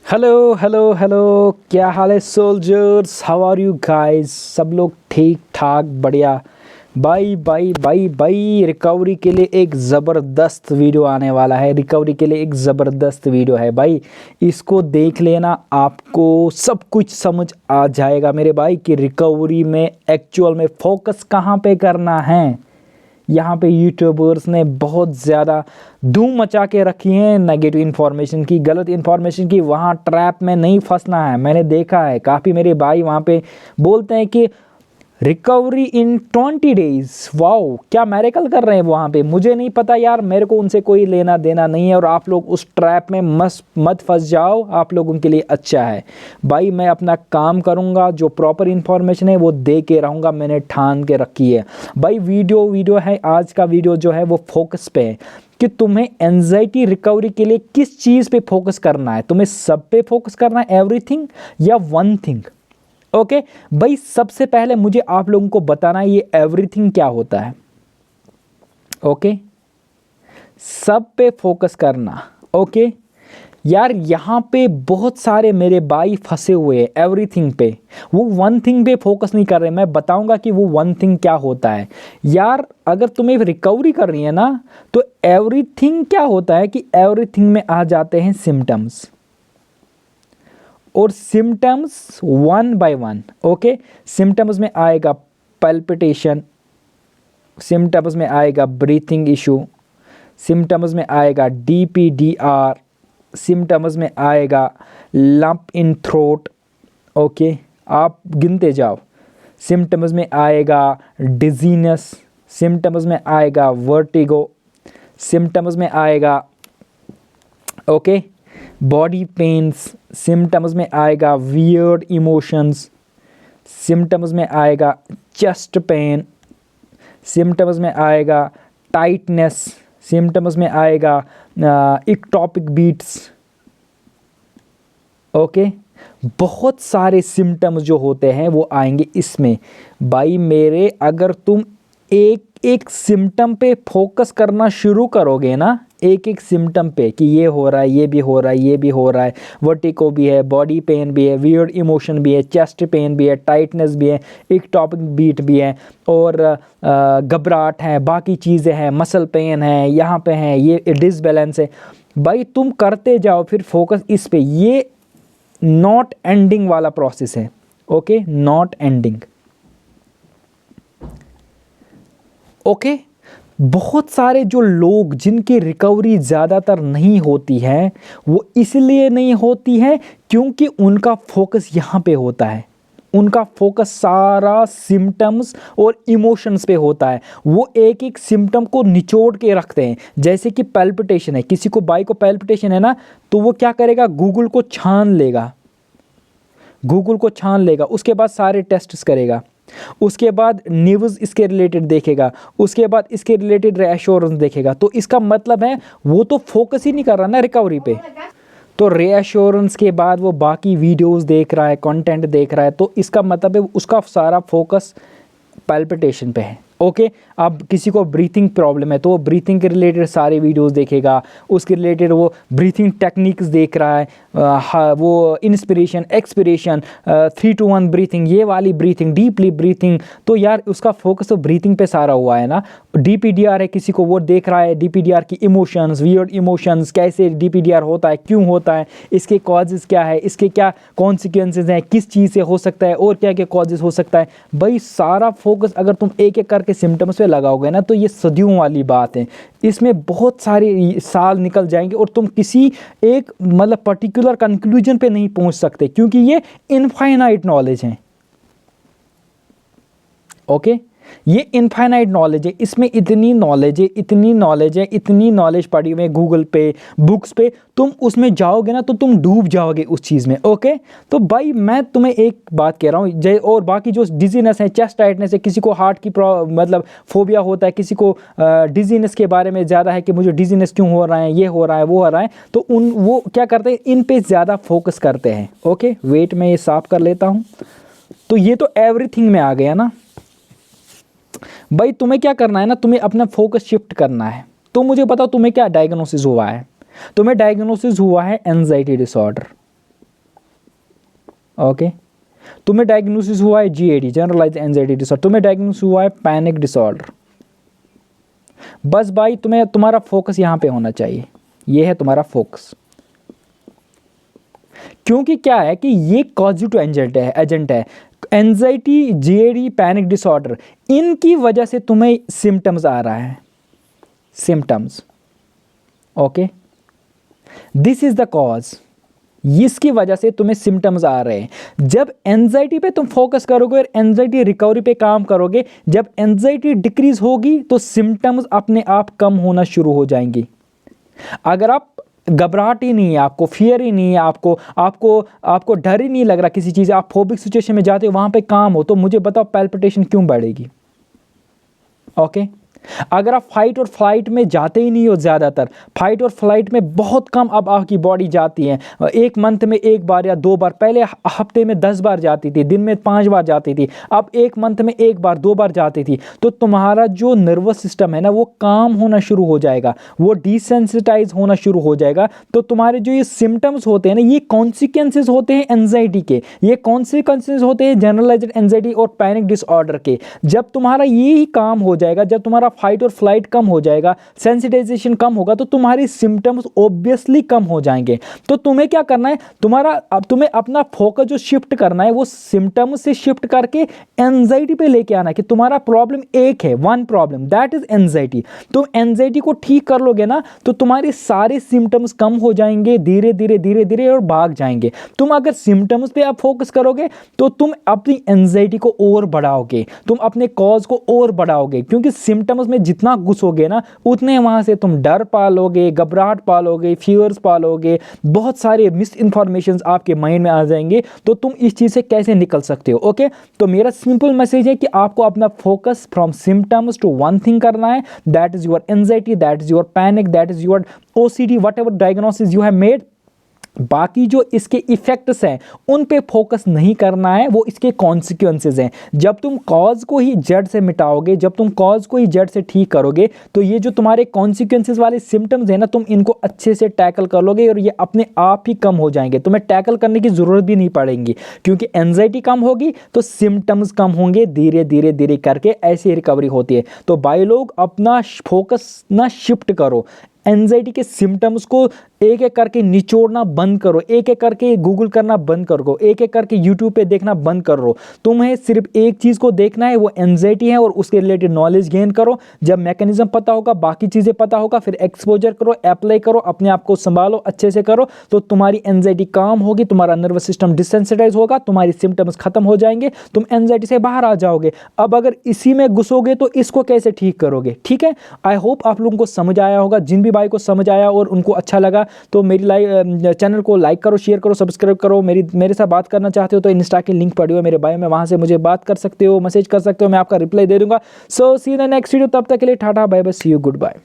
Hello hello hello, क्या हाल है soldiers? How are you guys? सब लोग ठीक ठाक, बढ़िया। भाई भाई भाई भाई, रिकवरी के लिए एक ज़बरदस्त वीडियो आने वाला है। रिकवरी के लिए एक ज़बरदस्त वीडियो है भाई, इसको देख लेना, आपको सब कुछ समझ आ जाएगा मेरे भाई कि रिकवरी में एक्चुअल में फोकस कहाँ पे करना है। यहाँ पे यूट्यूबर्स ने बहुत ज़्यादा धूम मचा के रखी है नेगेटिव इन्फॉर्मेशन की, गलत इन्फॉर्मेशन की। वहाँ ट्रैप में नहीं फंसना है। मैंने देखा है काफ़ी मेरे भाई वहाँ पे बोलते हैं कि रिकवरी इन 20 डेज। वाओ, क्या मैरेकल कर रहे हैं वहाँ पे। मुझे नहीं पता यार, मेरे को उनसे कोई लेना देना नहीं है, और आप लोग उस ट्रैप में मत फंस जाओ, आप लोगों के लिए अच्छा है भाई। मैं अपना काम करूँगा, जो प्रॉपर इन्फॉर्मेशन है वो दे के रहूँगा, मैंने ठान के रखी है भाई। वीडियो है आज का, वीडियो जो है वो फोकस पे है कि तुम्हें एंजाइटी रिकवरी के लिए किस चीज़ पे फोकस करना है। तुम्हें सब पे फोकस करना है, एवरीथिंग या वन थिंग। ओके भाई, सबसे पहले मुझे आप लोगों को बताना है ये एवरीथिंग क्या होता है। ओके, सब पे फोकस करना। ओके यार, यहाँ पे बहुत सारे मेरे भाई फंसे हुए हैं एवरीथिंग पे, वो वन थिंग पे फोकस नहीं कर रहे। मैं बताऊंगा कि वो वन थिंग क्या होता है। यार अगर तुम्हें रिकवरी कर रही है ना, तो एवरीथिंग क्या होता है कि एवरीथिंग में आ जाते हैं सिम्टम्स, और symptoms one by one. Okay, symptoms में आएगा पल्पिटेशन, सिम्टम्स में आएगा ब्रीथिंग इशू, सिम्टम्स में आएगा डीपीडीआर, सिम्टम्स में आएगा लंप इन थ्रोट। ओके, आप गिनते जाओ। सिम्टम्स में आएगा डिजीनेस, सिम्टम्स में आएगा वर्टिगो, सिम्टम्स में आएगा ओके बॉडी पेन्स, सिम्टम्स में आएगा वियर्ड इमोशंस, सिम्टम्स में आएगा चेस्ट पेन, सिम्टम्स में आएगा टाइटनेस, सिम्टम्स में आएगा इक्टॉपिक बीट्स। ओके, बहुत सारे सिम्टम्स जो होते हैं वो आएंगे इसमें भाई मेरे। अगर तुम एक एक सिम्टम पे फोकस करना शुरू करोगे ना, एक एक सिम्टम पे कि ये हो रहा है, ये भी हो रहा है, ये भी हो रहा है, वर्टिको भी है, बॉडी पेन भी है, वियर्ड इमोशन भी है, चेस्ट पेन भी है, टाइटनेस भी है, इक्टॉपिक बीट भी है, और घबराहट है, बाकी चीज़ें हैं, मसल पेन है, यहाँ पे है, ये डिसबैलेंस है भाई। तुम करते जाओ फिर फोकस इस पे। ये नॉट एंडिंग वाला प्रोसेस है। Okay, not ending. ओके, बहुत सारे जो लोग जिनकी रिकवरी ज़्यादातर नहीं होती है, वो इसलिए नहीं होती है क्योंकि उनका फोकस यहाँ पे होता है। उनका फोकस सारा सिम्टम्स और इमोशंस पे होता है। वो एक एक सिम्टम को निचोड़ के रखते हैं। जैसे कि पैल्पिटेशन है, किसी को बाई को पैल्पिटेशन है ना, तो वो क्या करेगा, गूगल को छान लेगा, गूगल को छान लेगा, उसके बाद सारे टेस्ट्स करेगा, उसके बाद न्यूज़ इसके रिलेटेड देखेगा, उसके बाद इसके रिलेटेड रीअश्योरेंस देखेगा। तो इसका मतलब है वो तो फोकस ही नहीं कर रहा ना रिकवरी पे। तो रीअश्योरेंस के बाद वो बाकी वीडियोस देख रहा है, कंटेंट देख रहा है, तो इसका मतलब है उसका सारा फोकस पैल्पिटेशन पे है। ओके, अब किसी को ब्रीथिंग प्रॉब्लम है तो वो ब्रीथिंग के रिलेटेड सारे वीडियोस देखेगा, उसके रिलेटेड वो ब्रीथिंग टेक्निक्स देख रहा है, वो इंस्पिरेशन, एक्सपिरेशन, 3-2-1 ब्रीथिंग, ये वाली ब्रीथिंग, डीपली ब्रीथिंग। तो यार उसका फोकस तो ब्रीथिंग पे सारा हुआ है ना। डीपीडीआर है किसी को, वो देख रहा है डीपीडीआर की इमोशंस, वियर्ड इमोशंस, कैसे डीपीडीआर होता है, क्यों होता है, इसके कॉजेज़ क्या है, इसके क्या कॉन्सिक्वेंसेज हैं, किस चीज़ से हो सकता है, और क्या क्या कॉजेज़ हो सकता है भाई। सारा फोकस अगर तुम एक एक करके सिम्टम्स पे लगाओगे ना, तो ये सदियों वाली बात है। इसमें बहुत सारे साल निकल जाएंगे और तुम किसी एक मतलब पर्टिकुलर कंक्लूजन पे नहीं पहुंच सकते, क्योंकि ये इनफाइनाइट नॉलेज है। ओके, ये इनफाइनाइट नॉलेज है, इसमें इतनी नॉलेज है, इतनी नॉलेज है, इतनी नॉलेज पड़ी हुई है गूगल पे, बुक्स पे। तुम उसमें जाओगे ना तो तुम डूब जाओगे उस चीज़ में। ओके, तो भाई मैं तुम्हें एक बात कह रहा हूँ जय, और बाकी जो डिजीनेस है, चेस्ट टाइटनेस है, किसी को हार्ट की मतलब फोबिया होता है, किसी को डिजीनेस के बारे में ज़्यादा है कि मुझे डिजीनेस क्यों हो रहा है, ये हो रहा है, वो हो रहा है, तो वो क्या करते हैं, इन पे ज़्यादा फोकस करते हैं। ओके, वेट में ये साफ कर लेता हूँ। तो ये तो एवरीथिंग में आ गया ना भाई। तुम्हें क्या करना है ना, तुम्हें अपना फोकस शिफ्ट करना है। तो मुझे बताओ तुम्हें क्या डायग्नोसिस हुआ है। तुम्हें डायग्नोसिस हुआ है एंजाइटी डिसऑर्डर। ओके। तुम्हें डायग्नोसिस हुआ है GAD, जनरलाइज एंजाइटी डिसऑर्डर, तुम्हें डायग्नोसिस हुआ है पैनिक डिसऑर्डर। बस भाई तुम्हारा फोकस यहाँ पे होना चाहिए, ये है तुम्हारा फोकस। क्योंकि क्या है कि ये कॉजिटिव एजेंट है। एंजाइटी, GAD, पैनिक डिसऑर्डर, इनकी वजह से तुम्हें सिम्टम्स आ रहा है, symptoms. Okay, this is the cause, इसकी वजह से तुम्हें सिम्टम्स आ रहे हैं। जब एंजाइटी पे तुम फोकस करोगे और एंजाइटी रिकवरी पे काम करोगे, जब एंजाइटी डिक्रीज होगी तो सिम्टम्स अपने आप कम होना शुरू हो जाएंगी। अगर आप घबराहट ही नहीं है, आपको फियर ही नहीं है, आपको डर ही नहीं लग रहा किसी चीज़, आप फोबिक सिचुएशन में जाते हो, वहाँ पे काम हो, तो मुझे बताओ पैल्पिटेशन क्यों बढ़ेगी? ओके। अगर आप फाइट और फ्लाइट में जाते ही नहीं हो, ज़्यादातर फाइट और फ्लाइट में बहुत कम अब आपकी बॉडी जाती है, एक मंथ में 1 बार या 2 बार, पहले हफ्ते में 10 बार जाती थी, दिन में 5 बार जाती थी, अब एक मंथ में 1 बार 2 बार जाती थी, तो तुम्हारा जो नर्वस सिस्टम है ना वो काम होना शुरू हो जाएगा, वो डिसेंसिटाइज होना शुरू हो जाएगा। तो तुम्हारे जो ये सिम्टम्स होते हैं ना, ये कॉन्सिक्वेंसेज होते हैं एंजाइटी के, ये कॉन्सिक्वेंसेज होते हैं जनरलाइज्ड एंजाइटी और पैनिक डिसऑर्डर के। जब तुम्हारा ये ही काम हो जाएगा, जब तुम्हारा फाइट और फ्लाइट कम हो जाएगा, सेंसिटाइजेशन कम होगा, तो तुम्हारी सिम्टम्स ऑब्वियसली कम हो जाएंगे। तो तुम्हें क्या करना है, तुम्हें अपना फोकस जो शिफ्ट करना है वो सिम्टम्स से शिफ्ट करके एंजाइटी पे लेके आना है कि तुम्हारा प्रॉब्लम एक है, one problem, that is anxiety. तुम एंजाइटी को ठीक कर लोगे ना तो तुम्हारे सारे सिम्टम्स कम हो जाएंगे, धीरे धीरे और भाग जाएंगे। तुम अगर सिम्टम्स पे आप फोकस करोगे तो तुम अपनी एंजाइटी को और बढ़ाओगे, तुम अपने कॉज को और बढ़ाओगे, क्योंकि सिम्टम्स में जितना घुसोगे ना उतने वहां से तुम डर पालोगे, घबराहट पालोगे, फियर्स पालोगे, बहुत सारे मिस इन्फॉर्मेशन आपके माइंड में आ जाएंगे। तो तुम इस चीज से कैसे निकल सकते हो? ओके, तो मेरा सिंपल मैसेज है कि आपको अपना focus from symptoms to one thing करना है, that is your anxiety, that is your panic, that is your OCD, whatever diagnosis you have made. बाकी जो इसके इफेक्ट्स हैं उन पे फोकस नहीं करना है, वो इसके कॉन्सिक्वेंसेज हैं। जब तुम कॉज को ही जड़ से मिटाओगे, जब तुम कॉज को ही जड़ से ठीक करोगे, तो ये जो तुम्हारे कॉन्सिक्वेंसेज वाले सिम्टम्स हैं ना, तुम इनको अच्छे से टैकल कर लोगे और ये अपने आप ही कम हो जाएंगे। तुम्हें टैकल करने की ज़रूरत भी नहीं पड़ेगी, क्योंकि एंजाइटी कम होगी तो सिम्टम्स कम होंगे, धीरे धीरे करके ऐसी रिकवरी होती है। तो भाई लोग अपना फोकस ना शिफ्ट करो, एंजाइटी के सिम्टम्स को एक एक करके निचोड़ना बंद करो, एक एक करके गूगल करना बंद करो, एक एक करके यूट्यूब पे देखना बंद करो। तुम्हें सिर्फ एक चीज़ को देखना है, वो एंजाइटी है, और उसके रिलेटेड नॉलेज गेन करो। जब मैकेनिज्म पता होगा, बाकी चीज़ें पता होगा, फिर एक्सपोजर करो, अप्लाई करो, अपने आप को संभालो, अच्छे से करो, तो तुम्हारी एंजाइटी काम होगी, तुम्हारा नर्वस सिस्टम डिसेंसिटाइज होगा, तुम्हारी सिम्टम्स खत्म हो जाएंगे, तुम एंजाइटी से बाहर आ जाओगे। अब अगर इसी में घुसोगे तो इसको कैसे ठीक करोगे? ठीक है, आई होप आप लोगों को समझ आया होगा। जिन भी भाई को समझ आया और उनको अच्छा लगा तो मेरी चैनल को लाइक करो, शेयर करो, सब्सक्राइब करो। मेरे साथ बात करना चाहते हो तो इंस्टा की लिंक पड़ी हुई है मेरे बायो में, वहाँ से मुझे बात कर सकते हो, मैसेज कर सकते हो, मैं आपका रिप्लाई दे दूंगा। So see the next video, तब तक के लिए tata bye bye, see you, good bye.